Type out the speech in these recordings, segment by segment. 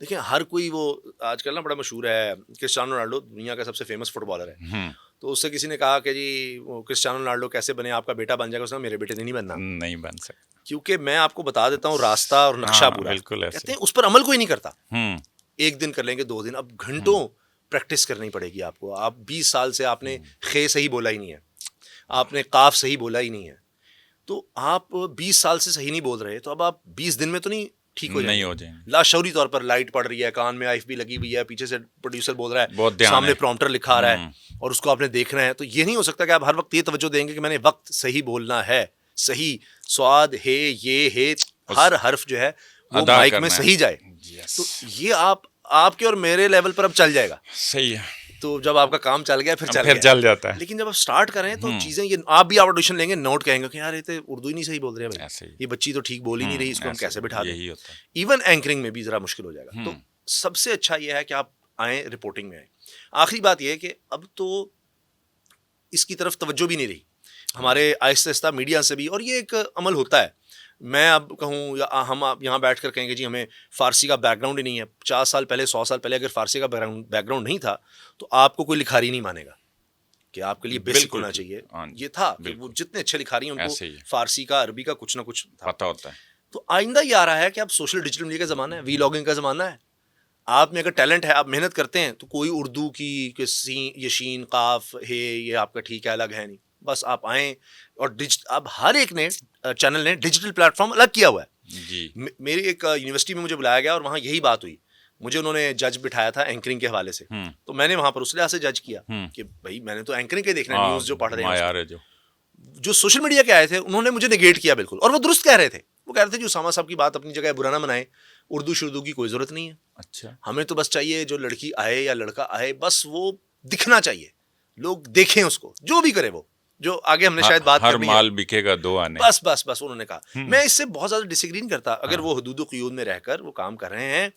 देखिए हर कोई वो आजकल ना बड़ा मशहूर है, क्रिस्टियानो रोनाल्डो दुनिया का सबसे फेमस फुटबॉलर है। हम्म, तो उससे किसी ने कहा कि जी वो क्रिस्टियानो रोनाल्डो कैसे बने, आपका बेटा बन जाएगा। उसने कहा, मेरे बेटे ने नहीं बनना, नहीं बन सकता। क्योंकि मैं आपको बता देता हूँ रास्ता और नक्शा हाँ, पूरा। बिल्कुल ऐसे। कहते हैं उस पर अमल कोई नहीं करता। हम्म, एक दिन कर लेंगे, 2 दिन, अब हम्म, घंटों प्रैक्टिस करनी पड़ेगी आपको। आप 20 साल से आपने हम्म, खे सही बोला ही नहीं है, आपने काफ सही बोला ही नहीं है। तो आप 20 साल से सही नहीं बोल रहे, तो अब आप 20 दिन में तो नहीं ठीक हो नहीं जाएंगे। हो जाएंगे। लाशौरी तौर पर लाइट पड़ रही है, कान में आईएफबी लगी हुई है, पीछे से प्रोड्यूसर बोल रहा है, बहुत ध्यान सामने है। प्रॉम्प्टर लिखा आ रहा है हम्म, और उसको आपने देखना है। तो ये नहीं हो सकता कि आप हर वक्त ये तवज्जो देंगे कि मैंने वक्त सही बोलना है, सही स्वाद है, ये है, उस हर हर्फ जो है वो अदा माइक में करना है। सही जाए। यस, तो ये आप आपके और मेरे लेवल पर अब चल जाएगा। सही है। तो जब आपका काम चल गया फिर अब चल फिर गया। चल जाता है। लेकिन जब आप स्टार्ट करें तो हम्म, चीजें ये आप भी ऑडिशन लेंगे, नोट कहेंगे कि यार ये तो उर्दू ही नहीं सही बोल रहे हैं भाई, ऐसे ही। ये बच्ची तो ठीक बोल ही नहीं रही, इसको हम ऐसे कैसे ही बिठा दें। यही होता है। इवन एंकरिंग में भी जरा मुश्किल हो जाएगा। तो हम्म, सबसे अच्छा ये है कि आप आए, रिपोर्टिंग में आए। आखिरी बात ये है कि अब तो इसकी तरफ तवज्जो भी नहीं रही हमारे आहिस्ता आहिस्ता मीडिया से भी, और ये एक अमल होता है। मैं अब कहूँ या हम आप यहाँ बैठ कर कहेंगे जी हमें फ़ारसी का बैकग्राउंड ही नहीं है। 50 साल पहले, 100 साल पहले अगर फ़ारसी का बैकग्राउंड नहीं था तो आपको कोई लिखारी नहीं मानेगा कि आपके लिए बेसिक बिल्कुल होना ठीक। चाहिए। हाँ ये जी, था कि वो बिल्कुल जितने अच्छे लिखारी हैं उनको ऐसे ही है। फ़ारसी का, अरबी का कुछ ना कुछ था। पता होता है। तो आइंदा ये आ रहा है कि अब सोशल डिजिटल मीडिया का ज़माना है, वीलॉगिंग का ज़माना है। आप में अगर टैलेंट है, आप मेहनत करते हैं, तो कोई उर्दू की सी ये शीन काफ है ये आपका ठीक है, अलग है नहीं। बस आप आएँ और अब हर एक ने चैनल ने डिजिटल प्लेटफॉर्म अलग किया हुआ है। जी। मेरी एक यूनिवर्सिटी में मुझे बुलाया गया और वहाँ यही बात हुई। मुझे उन्होंने जज बिठाया था एंकरिंग के हवाले से। हम्म, तो मैंने वहाँ पर उस लिहाज से जज किया हम्म, कि भाई मैंने तो एंकरिंग के देखना है, हाँ, न्यूज़ जो पढ़ रहे हैं उसमें। मायार है जो। जो सोशल मीडिया के आए थे उन्होंने मुझे नेगेट किया बिल्कुल, और वो दुरुस्त कह रहे थे। वो कह रहे थे जो उसामा साहब की बात अपनी जगह, बुरा ना मनाएं, उर्दू शुर्दू की कोई ज़रूरत नहीं है। अच्छा। हमें तो बस चाहिए जो लड़की आए या लड़का आए, बस वो दिखना चाहिए, लोग देखें उसको, जो भी करे वो, जो आगे हमने शायद बात हर करनी है। माल बिकेगा दो आने। बस बस बस उन्होंने कहा। हम्म, मैं इससे बहुत ज़्यादा डिसएग्री नहीं करता अगर हाँ, वो हुदूद क़ुयूद में रहकर वो काम कर रहे हैं।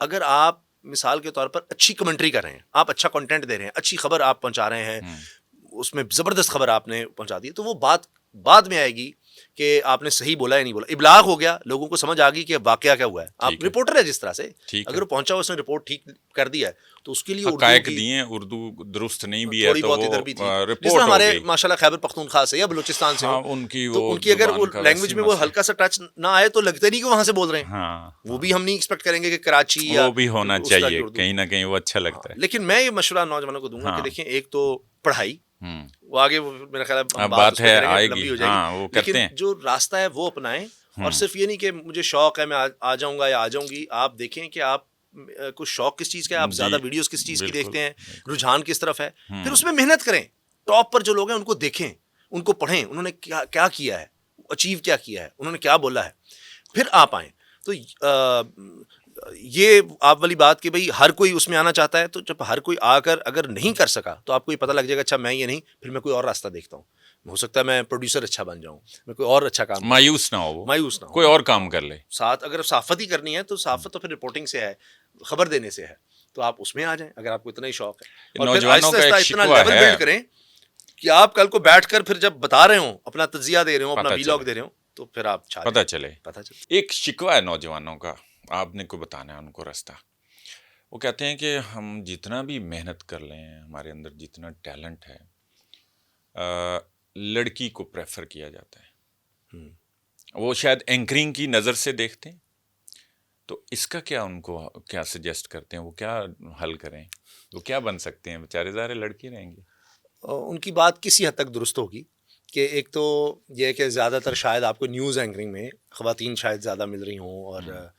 अगर आप मिसाल के तौर पर अच्छी कमेंट्री कर रहे हैं, आप अच्छा कंटेंट दे रहे हैं, अच्छी खबर आप पहुंचा रहे हैं, हम्म, उसमें ज़बरदस्त खबर आपने पहुंचा दी, तो वो बात बाद में आएगी कि आपने सही बोला या नहीं बोला। इब्लाग हो गया, लोगों को समझ आ गई कि वाकया क्या हुआ है। आप ठीक है, रिपोर्टर है जिस तरह से, ठीक अगर है। वो पहुंचा उसने रिपोर्ट ठीक कर दिया है, तो उसके लिए उर्दू हकायक की दिए, उर्दू दुरुस्त नहीं भी है थोड़ी तो बहुत वो इधर भी थी। जिस तरह रिपोर्ट हो हमारे गई। माशाल्लाह खैबर पख्तूनख्वा से या बलूचिस्तान से हाँ, हो, उनकी तो वो उनकी अगर वो जुबान का वैसे लैंग्वेज ही में वो मसला। हल्का सा टच ना आए तो लगता नहीं कि वहां से बोल रहे हैं। हाँ, वो हाँ, भी हम नहीं एक्सपेक्ट करेंगे कि कराची या वो भी होना उस तरह की चाहिए, उर्दू। कहीं ना कहीं वो अच्छा हाँ, लगता है। लेकिन मैं ये मशवरा नौजवानों को दूंगा कि हाँ। देखिए, एक तो पढ़ाई, हम्म। वो आगे मेरा ख्याल है हम अब बात बात उस पर है करेंगे, आएगी, लंबी हो जाएगी। हाँ वो करते लेकिन हैं। जो रास्ता है वो अपनाएं। और हम्म, सिर्फ ये नहीं कि मुझे शौक है मैं आ जाऊंगा या आ जाऊंगी। आप देखें कि आप कुछ शौक किस चीज़ का है, आप जी, ज़्यादा वीडियोस किस चीज़ की बिल्कुल, देखते हैं, बिल्कुल। रुझान किस तरफ है, फिर हम्म, उसमें मेहनत करें। टॉप पर जो लोग हैं उनको देखें, उनको पढ़ें, उन्होंने क्या क्या किया है, अचीव क्या किया है, उन्होंने क्या बोला है, फिर आप आएँ। तो ये आप वाली बात कि भाई हर कोई उसमें आना चाहता है, तो जब हर कोई आकर अगर नहीं कर सका तो आपको ये पता लग जाएगा अच्छा मैं ये नहीं, फिर मैं कोई और रास्ता देखता हूँ। हो सकता है मैं प्रोड्यूसर अच्छा बन जाऊँ, मैं कोई और अच्छा काम कर लूँ, मायूस ना हो वो, मायूस ना कोई हो। और काम कर ले। साथ अगर साफत ही करनी है तो साफत तो फिर रिपोर्टिंग से है, खबर देने से है। तो आप उसमें आ जाएं अगर आपको इतना ही शौक है, और फिर नौजवानों आहिस्ता का आहिस्ता एक इतना शिकवा लेवल है। बिल्ड करें कि आप कल को बैठकर फिर जब बता रहे हो, अपना तज्जिया दे रहे हो, अपना पता वीलॉग चले, दे रहे हो, तो फिर आप छा पता जाएं। चले। पता चले। एक शिकवा है नौजवानों का, आपने को बताना है उनको रास्ता। वो कहते हैं कि हम जितना भी मेहनत कर लें, हमारे अंदर जितना टैलेंट है, लड़की को प्रेफर किया जाता है। वो शायद एंकरिंग की नज़र से देखते हैं। तो इसका क्या उनको क्या सजेस्ट करते हैं, वो क्या हल करें, वो क्या बन सकते हैं? बेचारे ज़ारे लड़के रहेंगे। उनकी बात किसी हद तक दुरुस्त होगी कि एक तो ये है कि ज़्यादातर शायद आपको न्यूज़ एंकरिंग में ख़वातीन शायद ज़्यादा मिल रही हों, और